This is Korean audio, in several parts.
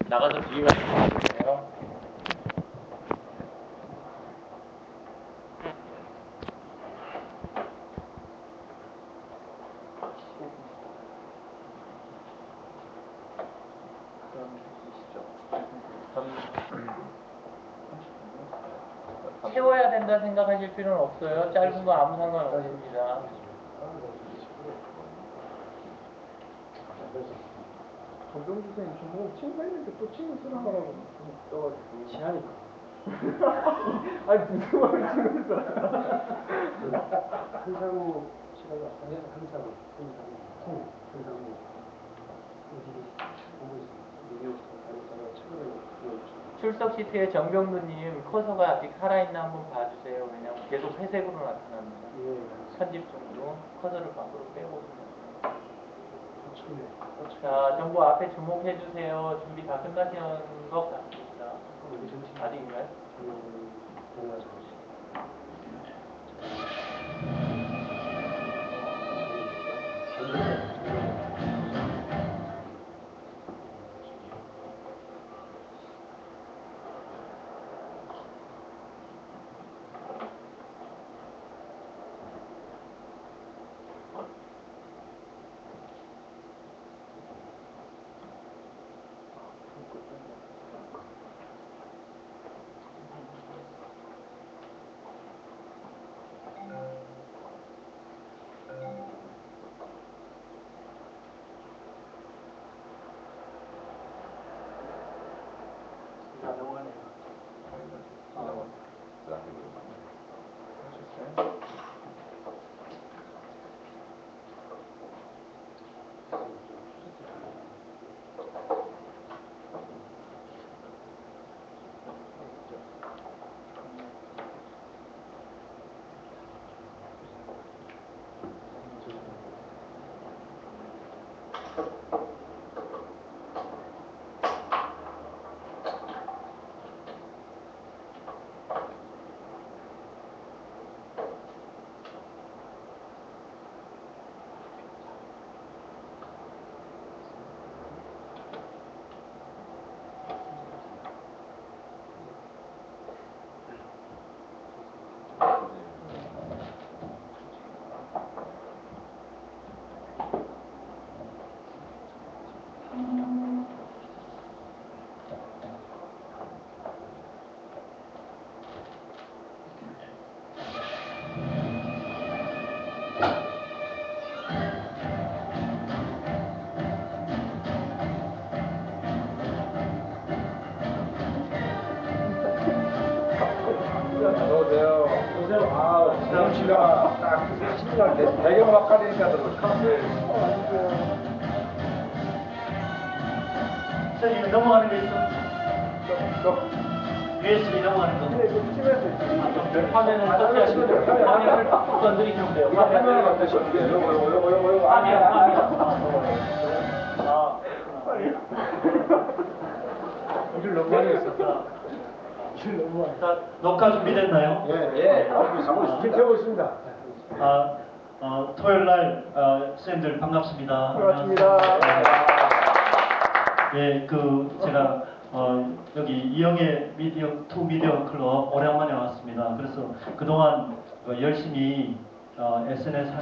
나가서 뒤에 가세요. 채워야 된다 생각하실 필요는 없어요. 짧은 거 아무 상관 없습니다. 정병주 선생님 저뭐 친구했는데 또 친구 쓰는 거라고 떠가지고 친하니까. 아니 무슨 말을 친구 써? 한상우 씨가 한상우 어디 보고 있습니다. 미디어부터 다니다가 최근에 출석 시트에 정병두님 커서가 아직 살아있나 한번 봐주세요. 왜냐면 계속 회색으로 나타납니다. 예, 편집 정도 커서를 밖으로 빼고. 네. 자, 전부 앞에 주목해주세요. 준비 다 끝나신 것 같습니다. 아직인가요? 어서오세요. 아, 씨가 딱 신기할 때 배경음악 하니까 더 선생님 넘어가는 거 있어? USB 넘어가는 거. 화면을 터치하시면 돼요. 화면을 건드리시면 돼요. 화면을 만드시면 돼요. 요거 화면. 일을 너무 많이 했었다. 자, 녹화 준비됐나요? 예. 스킬 켜고 있습니다. 토요일 날 선생님들 반갑습니다. 반갑습니다. 예, 제가 여기 이영애 투 미디어 클럽 오랜만에 왔습니다. 그래서 그동안 열심히 SNS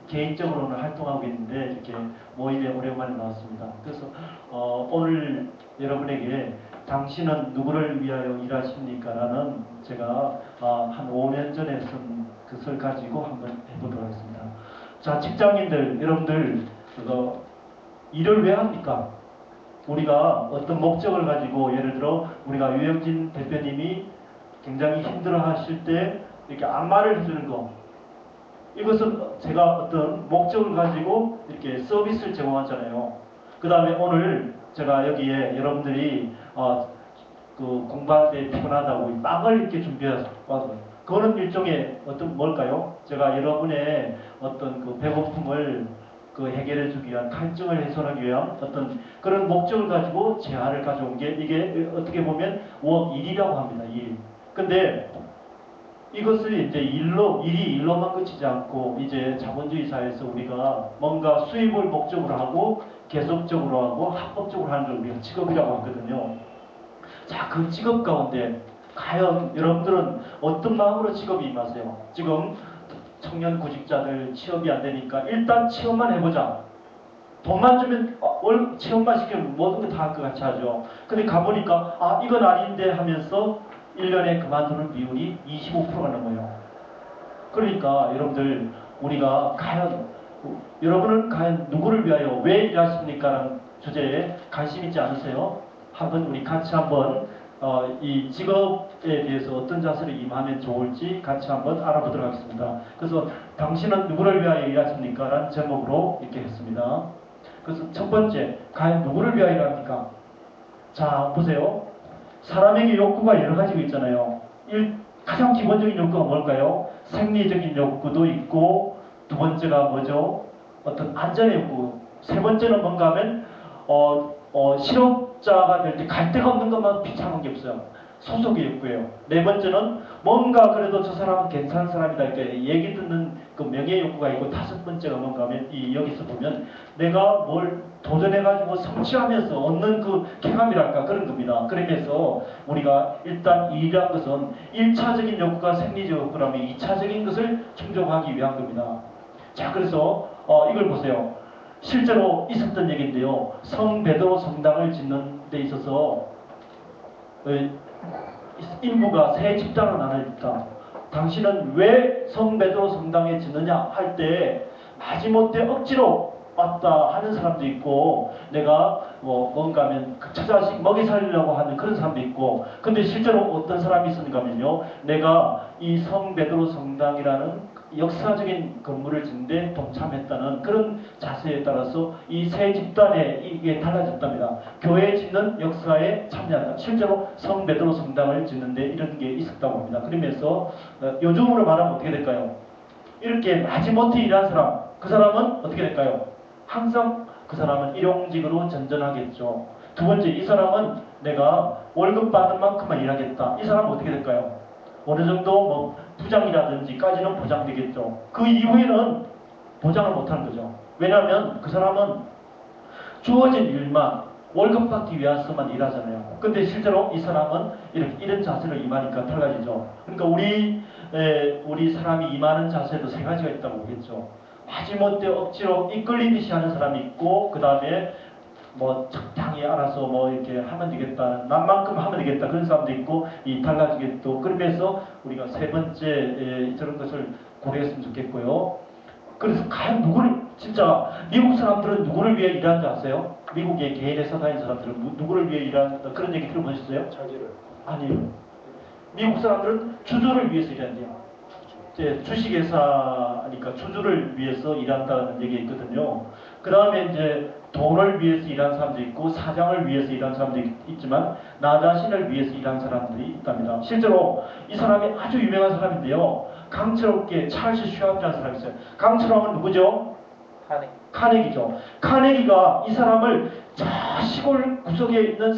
개인적으로는 활동하고 있는데 이렇게 모임에 오랜만에 나왔습니다. 그래서 오늘 여러분에게 당신은 누구를 위하여 일하십니까? 라는 제가 한 5년 전에 쓴 것을 가지고 한번 해보도록 하겠습니다. 자, 직장인들 여러분들 일을 왜 합니까? 우리가 어떤 목적을 가지고 예를 들어 우리가 유영진 대표님이 굉장히 힘들어 하실 때 이렇게 안마를 해주는 거, 이것은 제가 어떤 목적을 가지고 이렇게 서비스를 제공하잖아요. 그 다음에 오늘 제가 여기에 여러분들이 공부할 때 피곤하다고 빵을 이렇게 준비해서 그거는 일종의 어떤 뭘까요? 제가 여러분의 어떤 배고픔을 해결해 주기 위한 갈증을 해소하기 위한 어떤 그런 목적을 가지고 제안을 가져온 게 이게 어떻게 보면 일이라고 합니다. 일. 근데 이것을 이제 일이 일로만 그치지 않고 이제 자본주의 사회에서 우리가 뭔가 수입을 목적으로 하고 계속적으로 하고 합법적으로 하는 걸 우리가 직업이라고 하거든요. 자, 그 직업 가운데 과연 여러분들은 어떤 마음으로 직업에 임하세요? 지금 청년 구직자들 취업이 안 되니까 일단 취업만 해보자. 돈만 주면 취업만 시키면 모든 거 다 할 것 같이 하죠. 근데 가보니까 아 이건 아닌데 하면서 1년에 그만두는 비율이 25%가 넘어요. 그러니까 여러분들 우리가 과연 여러분은 과연 누구를 위하여 왜 일하십니까? 라는 주제에 관심 있지 않으세요? 한번 우리 같이 한번 이 직업에 대해서 어떤 자세로 임하면 좋을지 같이 한번 알아보도록 하겠습니다. 그래서 당신은 누구를 위하여 일하십니까? 라는 제목으로 이렇게 했습니다. 그래서 첫 번째, 과연 누구를 위하여 일합니까? 자, 보세요. 사람에게 욕구가 여러 가지가 있잖아요. 가장 기본적인 욕구가 뭘까요? 생리적인 욕구도 있고, 두 번째가 뭐죠? 어떤 안전의 욕구. 세 번째는 뭔가 하면 실업자가 될 때 갈 데가 없는 것만 비참한 게 없어요. 소속의 욕구예요. 네 번째는 뭔가 그래도 저 사람은 괜찮은 사람이다 이렇게 얘기 듣는 그 명예 욕구가 있고, 다섯 번째가 뭔가 하면 여기서 보면 내가 뭘 도전해가지고 성취하면서 얻는 그 쾌감이랄까 그런 겁니다. 그러면서 우리가 일단 일이란 것은 1차적인 욕구가 생리적 욕구라면 2차적인 것을 충족하기 위한 겁니다. 자, 그래서 이걸 보세요. 실제로 있었던 얘기인데요. 성 베드로 성당을 짓는 데 있어서 인부가 세 집단으로 나눠졌다. 당신은 왜 성 베드로 성당에 짓느냐 할 때 마지못해 억지로 왔다 하는 사람도 있고, 내가 뭔가 하면 저 자식 먹이 살리려고 하는 그런 사람도 있고, 근데 실제로 어떤 사람이 있었는가 하면요, 내가 이 성 베드로 성당이라는 역사적인 건물을 짓는데 동참했다는 그런 자세에 따라서 이 세 집단에 이게 달라졌답니다. 교회 짓는 역사에 참여한다. 실제로 성 베드로 성당을 짓는데 이런 게 있었다고 합니다. 그러면서 요즘으로 말하면 어떻게 될까요? 이렇게 마지못해 일한 사람, 그 사람은 어떻게 될까요? 항상 그 사람은 일용직으로 전전하겠죠. 두 번째, 이 사람은 내가 월급 받는 만큼만 일하겠다. 이 사람은 어떻게 될까요? 어느 정도 부장이라든지까지는 보장되겠죠. 그 이후에는 보장을 못하는 거죠. 왜냐하면 그 사람은 주어진 일만 월급 받기 위해서만 일하잖아요. 근데 실제로 이 사람은 이런 자세로 임하니까 달라지죠. 그러니까 우리 사람이 임하는 자세도 세 가지가 있다고 보겠죠. 마지못해 억지로 이끌리듯이 하는 사람이 있고, 그 다음에 적당히 알아서 이렇게 하면 되겠다, 남만큼 하면 되겠다 그런 사람도 있고, 달라지겠죠. 그러면서 우리가 세 번째 저런 것을 고려했으면 좋겠고요. 그래서 과연 누구를, 진짜 미국 사람들은 누구를 위해 일하는 줄 아세요? 미국의 개인 회사 다니는 사람들은 누구를 위해 일하는 그런 얘기 들어보셨어요? 자기를. 아니요. 미국 사람들은 주주를 위해서 일한대요. 이제 주식회사니까 주주를 위해서 일한다는 얘기 있거든요. 그 다음에 이제 돈을 위해서 일하는 사람도 있고, 사장을 위해서 일하는 사람도 있지만, 나 자신을 위해서 일하는 사람들이 있답니다. 실제로 이 사람이 아주 유명한 사람인데요. 강철업계 찰스 슈왑이라는 사람이 있어요. 강철업은 누구죠? 카네기죠. 카네기가 이 사람을, 저 시골 구석에 있는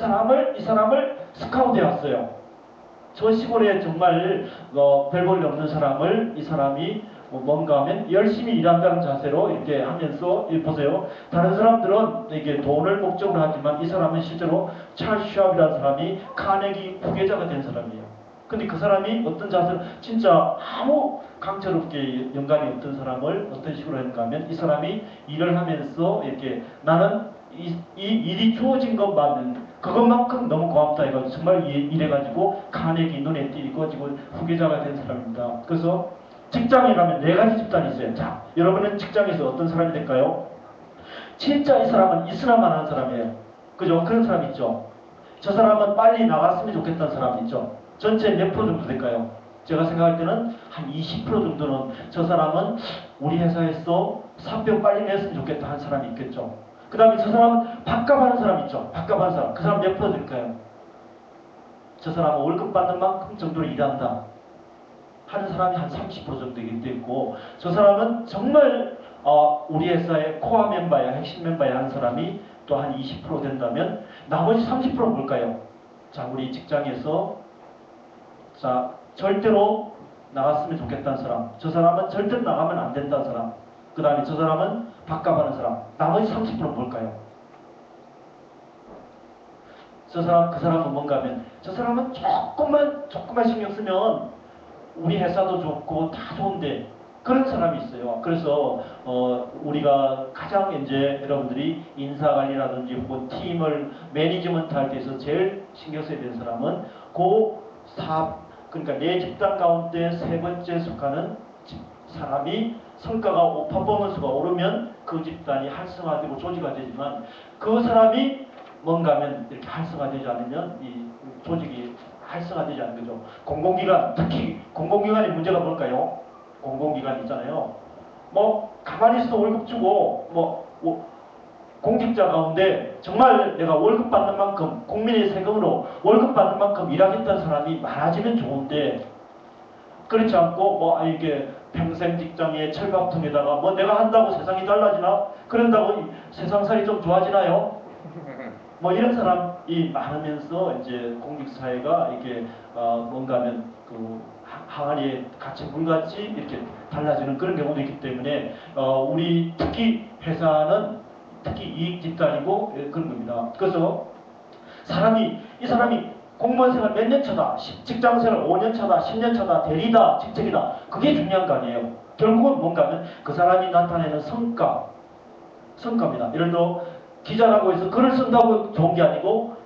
이 사람을 스카우트해 왔어요. 저 시골에 정말 별 볼일 없는 사람을 이 사람이 뭔가 하면 열심히 일한다는 자세로 이렇게 하면서, 보세요. 다른 사람들은 이게 돈을 목적으로 하지만 이 사람은 실제로 찰스 슈왑이라는 사람이 카네기 후계자가 된 사람이에요. 근데 그 사람이 어떤 자세로, 진짜 아무 강철없게 연관이 없던 사람을 어떤 식으로 했는가 하면, 이 사람이 일을 하면서 이렇게 나는 이 일이 주어진 것만은 그것만큼 너무 고맙다 해가지고 정말 일해가지고 카네기 눈에 띄고 지금 후계자가 된 사람입니다. 그래서 직장에 가면 네 가지 집단이 있어요. 자, 여러분은 직장에서 어떤 사람이 될까요? 진짜 이 사람은 있으나만 하는 사람이에요. 그죠? 그런 사람 있죠. 저 사람은 빨리 나갔으면 좋겠다는 사람 있죠. 전체 몇 프로 정도 될까요? 제가 생각할 때는 한 20% 정도는 저 사람은 우리 회사에서 사표 빨리 냈으면 좋겠다 하는 사람이 있겠죠. 그 다음에 저 사람은 밥값하는 사람 있죠. 밥값하는 사람. 그 사람 몇 프로 될까요? 저 사람은 월급 받는 만큼 정도로 일한다 하는 사람이 한 30% 정도 있고, 저 사람은 정말 우리 회사의 코어 멤버야, 핵심 멤버야 하는 사람이 또 한 20% 된다면, 나머지 30%는 뭘까요? 자, 우리 직장에서 절대로 나갔으면 좋겠다는 사람, 저 사람은 절대로 나가면 안 된다는 사람, 그 다음에 저 사람은 밥값하는 사람, 나머지 30%는 뭘까요? 그 사람은 뭔가 하면 저 사람은 조금만 신경 쓰면 우리 회사도 좋고 다 좋은데 그런 사람이 있어요. 그래서 우리가 가장 이제 여러분들이 인사관리라든지 혹은 팀을 매니지먼트 할 때에서 제일 신경 써야 되는 사람은 그러니까 내 집단 가운데 세 번째 속하는 사람이 성과가 퍼포먼스가 오르면 그 집단이 활성화되고 조직화되지만 그 사람이 뭔가 하면 이렇게 활성화되지 않으면 이 조직이 활성화되지 않는 거죠. 공공기관, 특히 공공기관의 문제가 뭘까요? 공공기관 있잖아요. 뭐 가만히 있어도 월급 주고 공직자 가운데 정말 내가 월급 받는 만큼 국민의 세금으로 월급 받는 만큼 일하겠다는 사람이 많아지면 좋은데 그렇지 않고 이게 평생 직장에 철밥통에다가 내가 한다고 세상이 달라지나? 그런다고 세상살이 좀 좋아지나요? 이런 사람이 많으면서 이제 공직사회가 이게 뭔가 하면 그 항아리에 갇힌 물같이 이렇게 달라지는 그런 경우도 있기 때문에 우리 특히 회사는 특히 이익 집단이고 그런 겁니다. 그래서 이 사람이 공무원 생활 몇 년 차다, 직장 생활 5년 차다, 10년 차다, 대리다, 직책이다. 그게 중요한 거 아니에요. 결국은 뭔가 하면 그 사람이 나타내는 성과입니다. 예를 들어 기자라고 해서 글을 쓴다고 좋은 게 아니고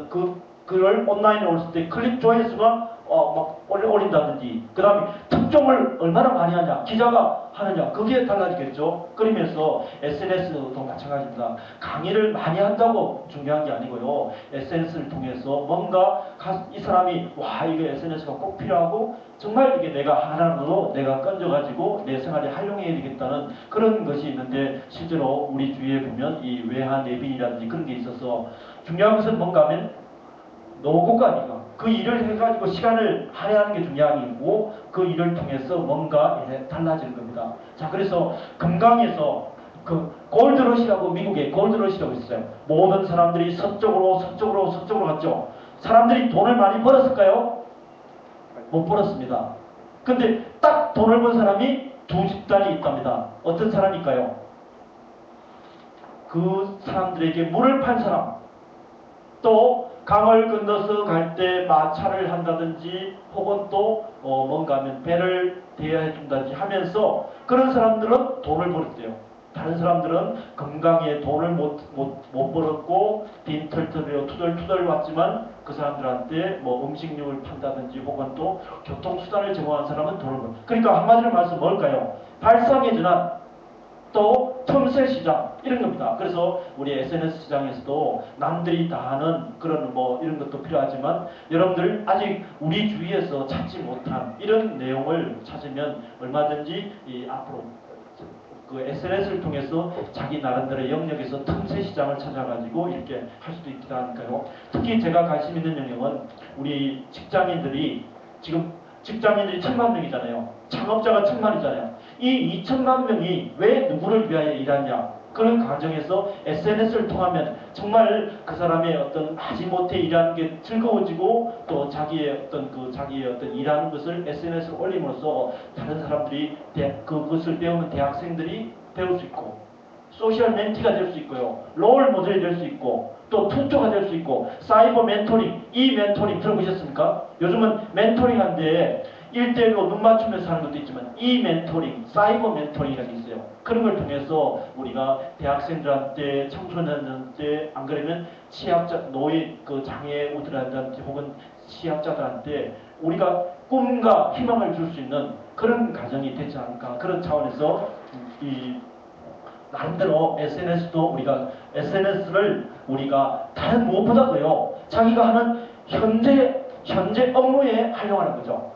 그 글을 온라인에 올렸을 때 클릭 조회수가 막 올린다든지 그 다음에 특종을 얼마나 많이 하냐 기자가 하느냐 그게 달라지겠죠. 그러면서 SNS도 마찬가지입니다. 강의를 많이 한다고 중요한 게 아니고요. SNS를 통해서 뭔가 이 사람이 이게 SNS가 꼭 필요하고 정말 이게 내가 하나로 내가 건져가지고 내 생활에 활용해야 되겠다는 그런 것이 있는데 실제로 우리 주위에 보면 이 외화 내빈이라든지 그런 게 있어서 중요한 것은 뭔가 하면 노고가 아니고 그 일을 해가지고 시간을 할애하는 게 중요한 일이고 그 일을 통해서 뭔가 달라지는 겁니다. 자, 그래서 금강에서 그 골드러시라고 미국에 골드러시라고 있어요. 모든 사람들이 서쪽으로 갔죠. 사람들이 돈을 많이 벌었을까요? 못 벌었습니다. 근데 딱 돈을 번 사람이 두 집단이 있답니다. 어떤 사람일까요? 그 사람들에게 물을 판 사람, 또 강을 건너서 갈 때 마차를 한다든지 혹은 또 뭔가 하면 배를 대여해 준다든지 하면서 그런 사람들은 돈을 벌었대요. 다른 사람들은 건강에 돈을 못 벌었고 빈털터리로 투덜투덜 왔지만 그 사람들한테 음식료를 판다든지 혹은 또 교통수단을 제공한 사람은 돈을 벌었어요. 그러니까 한마디로 말해서 뭘까요? 발상의 전환 또 틈새 시장 이런 겁니다. 그래서 우리 SNS 시장에서도 남들이 다 하는 그런 이런 것도 필요하지만 여러분들 아직 우리 주위에서 찾지 못한 이런 내용을 찾으면 얼마든지 앞으로 그 SNS를 통해서 자기 나름대로의 영역에서 틈새 시장을 찾아가지고 이렇게 할 수도 있다니까요. 특히 제가 관심 있는 영역은 우리 직장인들이 지금 직장인들이 1000만 명이잖아요. 창업자가 1000만이잖아요. 이 2000만 명이 왜 누구를 위하여 일하냐? 그런 과정에서 SNS를 통하면 정말 그 사람의 어떤 마지못해 일하는 게 즐거워지고 또 자기의 어떤 일하는 것을 SNS에 올림으로써 다른 사람들이 그것을 배우는 대학생들이 배울 수 있고 소셜 멘티가 될 수 있고요. 롤 모델이 될 수 있고 또 튜터가 될 수 있고 사이버 멘토링, 이 멘토링 들어보셨습니까? 요즘은 멘토링 한데 1대1로 눈 맞추면서 하는 것도 있지만 이 멘토링, 사이버 멘토링이라는 게 있어요. 그런 걸 통해서 우리가 대학생들한테, 청소년들한테 안 그러면 취약자, 노인, 장애우들한테 혹은 취약자들한테 우리가 꿈과 희망을 줄 수 있는 그런 가정이 되지 않을까. 그런 차원에서 나름대로 SNS를 우리가 다른 무엇보다도요 자기가 하는 현재 업무에 활용하는 거죠.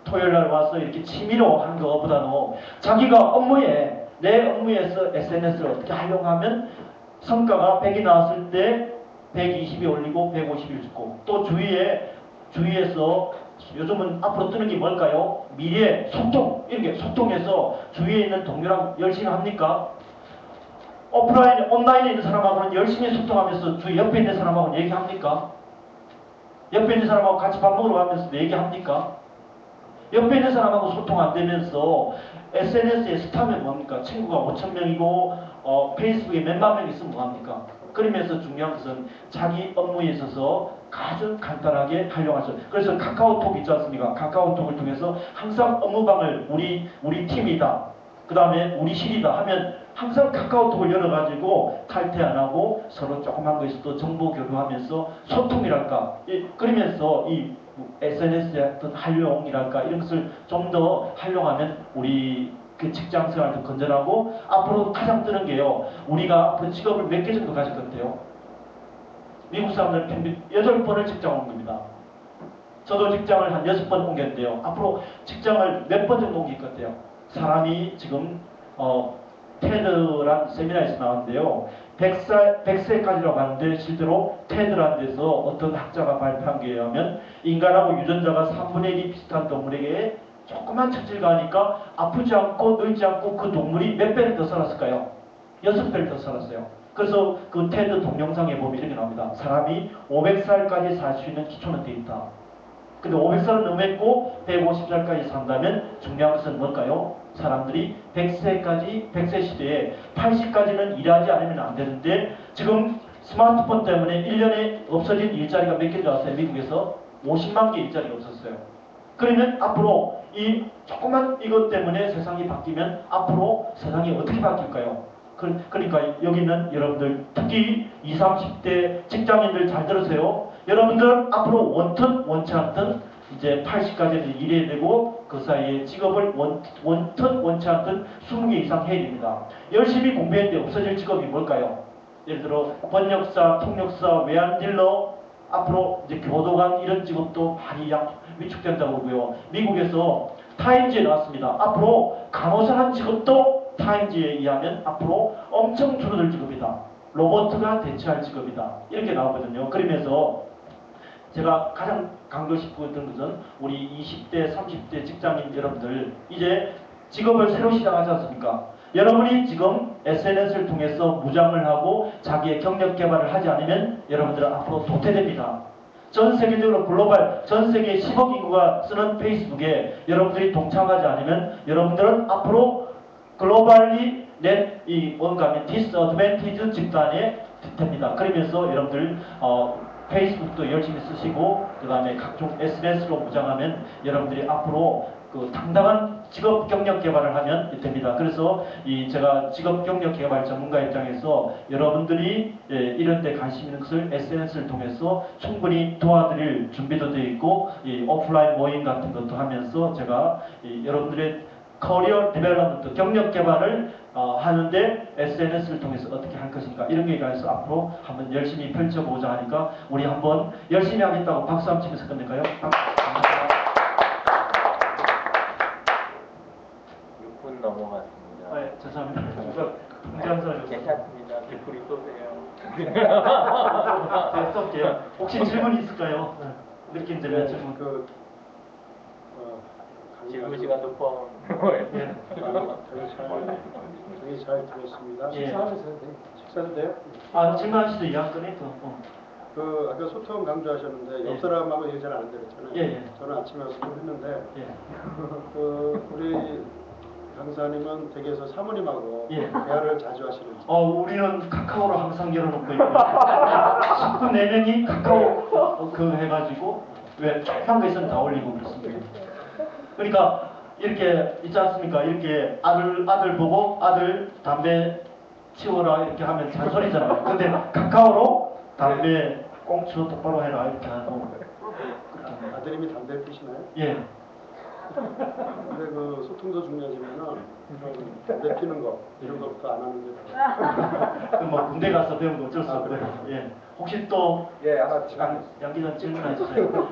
토요일날 와서 이렇게 취미로 하는 것보다는 자기가 내 업무에서 SNS를 어떻게 활용하면 성과가 100이 나왔을 때 120이 올리고 150이 죽고 또 주위에서 요즘은 앞으로 뜨는 게 뭘까요? 미래 소통, 이렇게 소통해서 주위에 있는 동료랑 열심히 합니까? 온라인에 있는 사람하고는 열심히 소통하면서 주위 옆에 있는 사람하고는 얘기합니까? 옆에 있는 사람하고 같이 밥 먹으러 가면서 얘기합니까? 옆에 있는 사람하고 소통 안 되면서 SNS에 스타면 뭡니까? 친구가 5,000명이고 페이스북에 몇만 명 있으면 뭐합니까? 그러면서 중요한 것은 자기 업무에 있어서 아주 간단하게 활용할 수. 그래서 카카오톡 있지 않습니까? 카카오톡을 통해서 항상 업무방을 우리 팀이다. 그 다음에 우리 실이다 하면 항상 카카오톡을 열어가지고 탈퇴 안 하고 서로 조그만 거 있어도 정보 교류하면서 소통이랄까. 그러면서 이 SNS의 어떤 활용이랄까 이런 것을 좀 더 활용하면 우리 그 직장 생활도 건전하고 앞으로 가장 뜨는 게요. 우리가 앞으로 직업을 몇 개 정도 가질 것 같아요? 미국 사람들 평균 8번을 직장 온 겁니다. 저도 직장을 한 6번 옮겼는데요. 앞으로 직장을 몇 번 정도 옮길 것 같아요? 사람이 지금 테드란 세미나에서 나왔는데요. 100세까지라고 하는데 실제로 테드란 데서 어떤 학자가 발표한 게 의하면 인간하고 유전자가 3분의 1이 비슷한 동물에게 조그만 처지를 가니까 아프지 않고 늙지 않고 그 동물이 몇 배를 더 살았을까요? 6배를 더 살았어요. 그래서 그 테드 동영상에 보면 이렇게 나옵니다. 사람이 500살까지 살 수 있는 기초는 되어 있다. 근데 500살은 넘었고 150살까지 산다면 중요한 것은 뭘까요? 사람들이 100세 시대에 80까지는 일하지 않으면 안 되는데 지금 스마트폰 때문에 1년에 없어진 일자리가 몇 개 나왔어요? 미국에서 50만 개 일자리가 없었어요. 그러면 앞으로 이 조그만 이것 때문에 세상이 바뀌면 앞으로 세상이 어떻게 바뀔까요? 그러니까 여기는 여러분들 특히 20, 30대 직장인들 잘 들으세요. 여러분들 앞으로 원튼 원치 않든 이제 80까지는 일해야 되고 그 사이에 직업을 원튼 원치 않든 20개 이상 해야 됩니다. 열심히 공부했는데 없어질 직업이 뭘까요? 예를 들어 번역사, 통역사, 외환딜러 앞으로 이제 교도관 이런 직업도 많이 위축된다고 그러고요. 미국에서 타임즈에 나왔습니다. 앞으로 간호사라는 직업도 타임즈에 의하면 앞으로 엄청 줄어들 직업이다. 로봇가 대체할 직업이다. 이렇게 나오거든요. 그러면서 제가 가장 강조 싶었던 것은 우리 20대, 30대 직장인 여러분들 이제 직업을 새로 시작하지 않습니까? 여러분이 지금 SNS를 통해서 무장을 하고 자기의 경력 개발을 하지 않으면 여러분들은 앞으로 도태됩니다. 전 세계적으로 글로벌, 전 세계 10억 인구가 쓰는 페이스북에 여러분들이 동참하지 않으면 여러분들은 앞으로 글로벌리 이 뭔가 하면 디스어드밴티지 집단에 됩니다. 그러면서 여러분들 페이스북도 열심히 쓰시고 그 다음에 각종 SNS로 무장하면 여러분들이 앞으로 그 당당한 직업 경력 개발을 하면 됩니다. 그래서 제가 직업 경력 개발 전문가 입장에서 여러분들이 이런 데 관심 있는 것을 SNS를 통해서 충분히 도와드릴 준비도 되어 있고 오프라인 모임 같은 것도 하면서 제가 여러분들의 커리어 디벨롭먼트 경력 개발을 하는데 SNS를 통해서 어떻게 할 것인가 이런 거에 관해서 앞으로 한번 열심히 펼쳐보자 하니까 우리 한번 열심히 하겠다고 박수 한번 치면서 끝낼까요? 6분 넘어갔습니다. 네, 죄송합니다. 풍자한사람 괜찮습니다. 뒷풀이 쏘세요. 제가 쏠게요. 혹시 질문 있을까요? 느낀 점에 질문. 질문 시간도 포함. 예. 되게 잘 들었습니다. 예. 식사도 돼요? 질문하시죠. 이야기꺼내. 아까 소통 강조하셨는데 옆 사람하고 얘기 잘 안 되잖아요. 예. 저는 아침에 와서 좀 했는데 예. 우리 강사님은 댁에서 사모님하고 예. 대화를 자주 하시는지. 우리는 카카오로 항상 열어놓고 있고 식구 4명이 카카오 해가지고 왜 조그만 거 있으면 다 올리고 그렇습니다. 그러니까 이렇게 있지 않습니까? 이렇게 아들 보고 아들 담배 치워라 이렇게 하면 잔소리잖아요. 근데 카카오로 담배 꽁초 똑바로 해라 이렇게 하고 아드님이 담배 피시나요? 예. 근데 그 소통도 중요하지만은 담배 피는 거 이런 것부터 안 하는 게 더. 뭐 군대 가서 배운 거 어쩔 수 없고요. 예. 혹시 또 양 기자 질문해 주세요.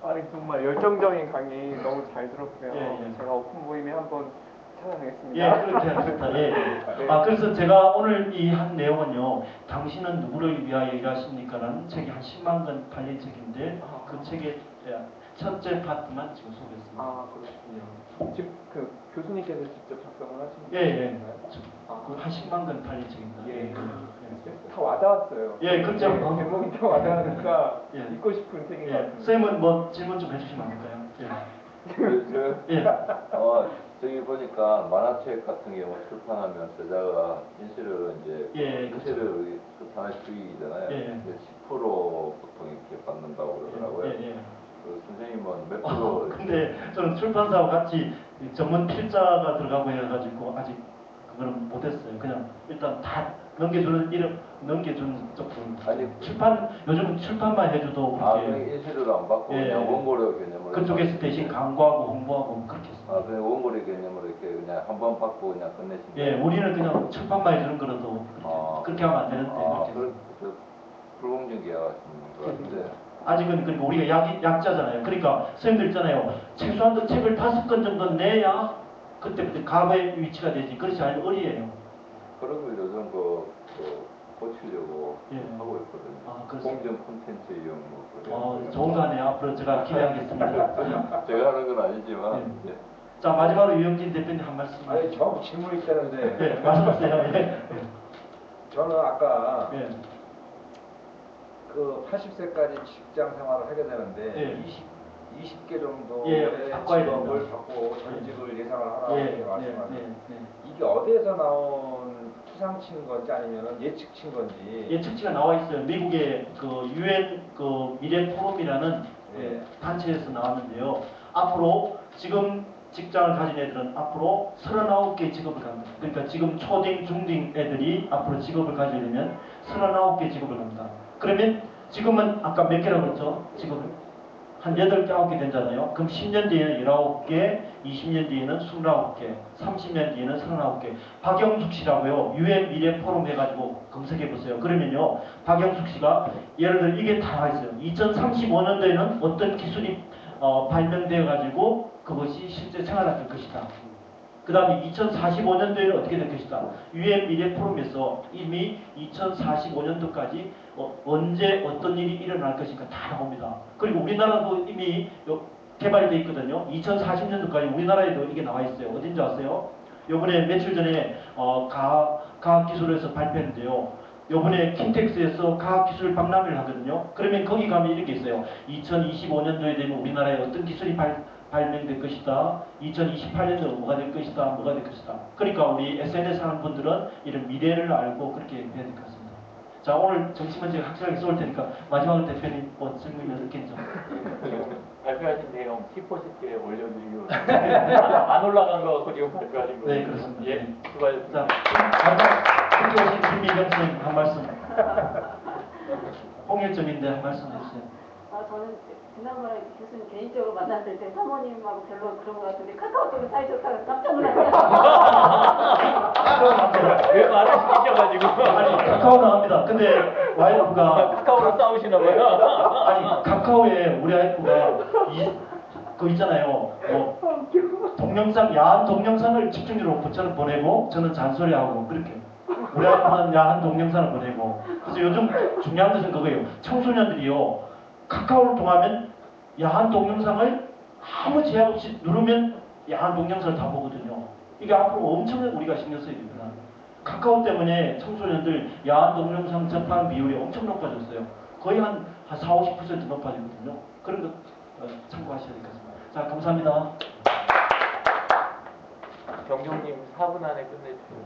아니 정말 열정적인 강의 너무 잘 들었고요. 예. 제가 오픈 모임에 한번 찾아가겠습니다. 예, 그렇게 하겠습니다. 예. 네. 그래서 제가 오늘 이 한 내용은요, 당신은 누구를 위하여 일하십니까라는 책이 한 10만 권 팔린 책인데 그 책의 첫째 파트만 지금 소개했습니다. 아 그렇군요. 지금 그 교수님께서 직접 작성을 하신 예. 건가요? 한 10만 권 팔린 책입니다. 예. 다 와닿았어요. 예, 그렇죠. 제목이 다 와닿으니까 예. 읽고 싶은 책인 것 예. 같아요. 선생님은 뭐 질문 좀 해주시면 안 될까요? 예. 예. 저기 보니까 만화책 같은 경우 출판하면 저자가 인쇄를 이제 예, 그렇죠. 인쇄를 출판할 주의잖아요. 예. 10% 보통 출판사와 같이 전문 필자가 들어가고 해가지고 아직 그거는 못했어요. 그냥 일단 다 넘겨주는 쪽은 아니, 요즘은 출판만 해줘도 아, 그렇게 그냥 인쇄료를 안 받고 예. 그냥 원고료 개념으로. 그쪽에서 대신 광고하고 홍보하고 그렇게 했어요. 아, 그냥 원고료 개념으로 이렇게 그냥 한 번 받고 그냥 끝내신 예, 거예요? 우리는 그냥 출판만 해주는 거라도 그렇게 하면 안 되는데 그렇게 했어요. 불공정 계약하신 것 같은데. 아직은 그리고 우리가 약자잖아요. 그러니까 선생님들 있잖아요. 최소한도 책을 5권 정도 내야 그때부터 갑의 위치가 되지. 그렇지 않으면 어리예요. 그런 걸 요즘 고치려고 예. 하고 있거든요. 아, 그렇습니다. 공정 콘텐츠 이용 뭐. 좋은 거 하네요. 앞으로 제가 기대하겠습니다. 제가 하는 건 아니지만. 예. 자, 마지막으로 유영진 대표님 한 말씀. 아니 저 질문이 있다는데 예, 말씀하세요. 예. 저는 아까 예. 그 80세까지 직장 생활을 하게 되는데 예. 20개 정도의 예, 바꿔야 직업을 됩니다. 받고 전직을 예상을 하라고 예, 이렇게 말씀하셨는데 예. 이게 어디에서 나온 추상치인 건지 아니면 예측치인 건지 예측치가 나와 있어요. 미국의 그 UN 그 미래 포럼이라는 예. 단체에서 나왔는데요. 앞으로 지금 직장을 가진 애들은 앞으로 39개 직업을 갑니다. 그러니까 지금 초딩, 중딩 애들이 앞으로 직업을 가지려면 39개 직업을 갑니다. 그러면 지금은 아까 몇 개라고 그랬죠? 직업을 한 8개, 9개 된잖아요. 그럼 10년 뒤에는 19개, 20년 뒤에는 29개, 30년 뒤에는 39개. 박영숙 씨라고요. UN 미래 포럼 해가지고 검색해 보세요. 그러면요. 박영숙 씨가 예를 들어 이게 다 있어요. 2035년도에는 어떤 기술이 발명되어 가지고 그것이 실제 생활화 될 것이다. 그 다음에 2045년도에는 어떻게 될 것이다. UN 미래 포럼에서 이미 2045년도까지 언제 어떤 일이 일어날 것인가 다 나옵니다. 그리고 우리나라도 이미 개발이 되어 있거든요. 2040년도까지 우리나라에도 이게 나와 있어요. 어딘지 아세요? 요번에 며칠 전에 과학기술에서 발표했는데요. 요번에 킨텍스에서 과학기술 박람회를 하거든요. 그러면 거기 가면 이런 게 있어요. 2025년도에 되면 우리나라에 어떤 기술이 발명될 것이다. 2028년도 뭐가 될 것이다. 뭐가 될 것이다. 그러니까 우리 SNS 하는 분들은 이런 미래를 알고 그렇게 해야 될 것 같습니다. 자, 오늘 점심은 제가 확실하게 쏠 테니까 마지막으로 대표님 질문이 어떻겠죠? 발표하신 내용 티포시트에 올려드리고 안 올라간 거 갖고 지금 발표하신 거예요. 네, 그렇습니다. 예, 수고하셨습니다. 자, 마지막 특히 오신 김미경 선생님 한 말씀. 홍일점인데 한 말씀 해주세요. 저는 지난번에 교수님 개인적으로 만났을 때 사모님하고 별로 그런 것 같은데 카카오톡에 사이 좋다고 깜짝 놀랐어요. 왜 말을 시키셔가지고. 아니, 카카오 나옵니다. 근데 와이프가 카카오로 싸우시나 봐요. 아니, 카카오에 우리 와이프가 그 있잖아요. 동영상, 야한 동영상을 집중적으로 저는 보내고 저는 잔소리하고 그렇게. 우리 와이프는 야한 동영상을 보내고. 그래서 요즘 중요한 것은 그거예요. 청소년들이요. 카카오를 통하면 야한 동영상을 아무 제약 없이 누르면 야한 동영상을 다 보거든요. 이게 앞으로 엄청나게 우리가 신경 써야 됩니다. 카카오 때문에 청소년들 야한 동영상 접한 비율이 엄청 높아졌어요. 거의 한 40~50% 높아지거든요. 그런 거 참고하셔야 될 것 같습니다. 자, 감사합니다. 경종님 4분 안에 끝내주시면